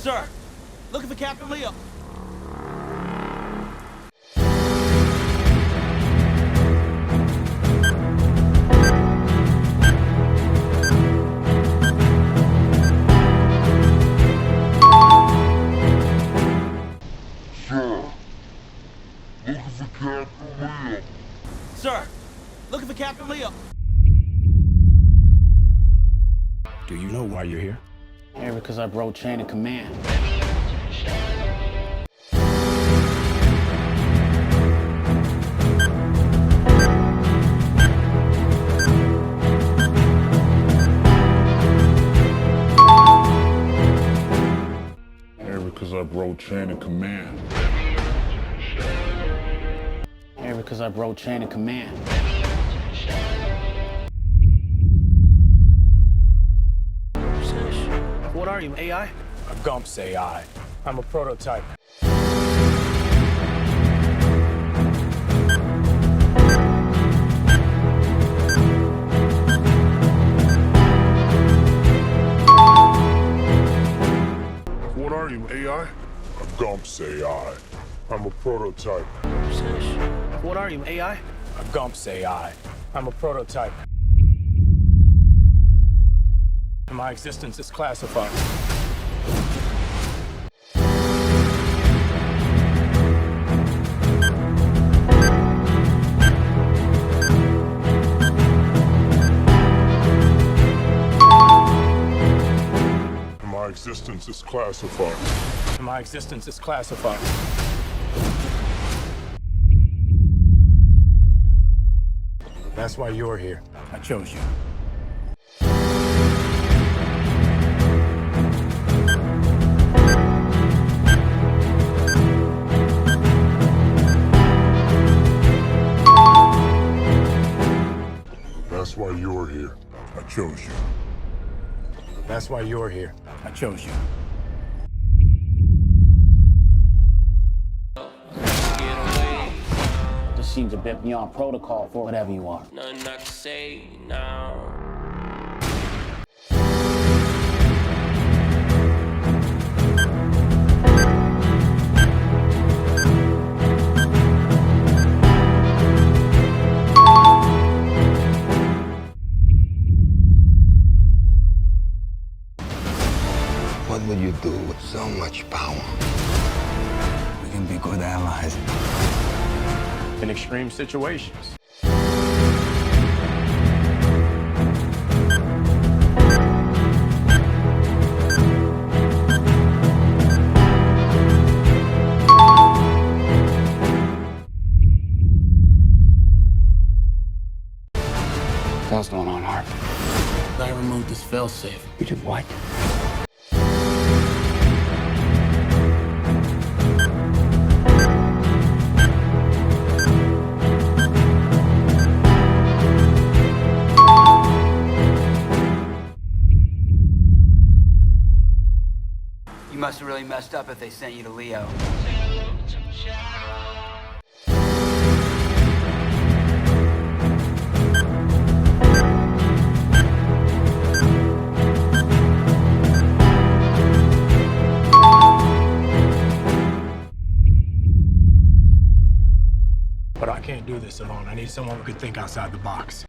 Sir, looking for Captain Leo. Sir, looking for Captain Leo. Do you know why you're here? Here because I broke chain of command. Here because I broke chain of command. Here because I broke chain of command. What are you, AI? A Gump's AI. I'm a prototype. What are you, AI? A Gump's AI. I'm a prototype. What are you, AI? A Gump's AI. I'm a prototype. My existence is classified. My existence is classified. My existence is classified. That's why you're here. I chose you. That's why you're here. I chose you. That's why you're here. I chose you. This seems a bit beyond protocol for whatever you are. Nothing I can say now. What would you do with so much power? We can be good allies. In extreme situations. What the hell's going on, Harp? I removed this failsafe. You did what? You must have really messed up if they sent you to Leo. But I can't do this alone. I need someone who could think outside the box.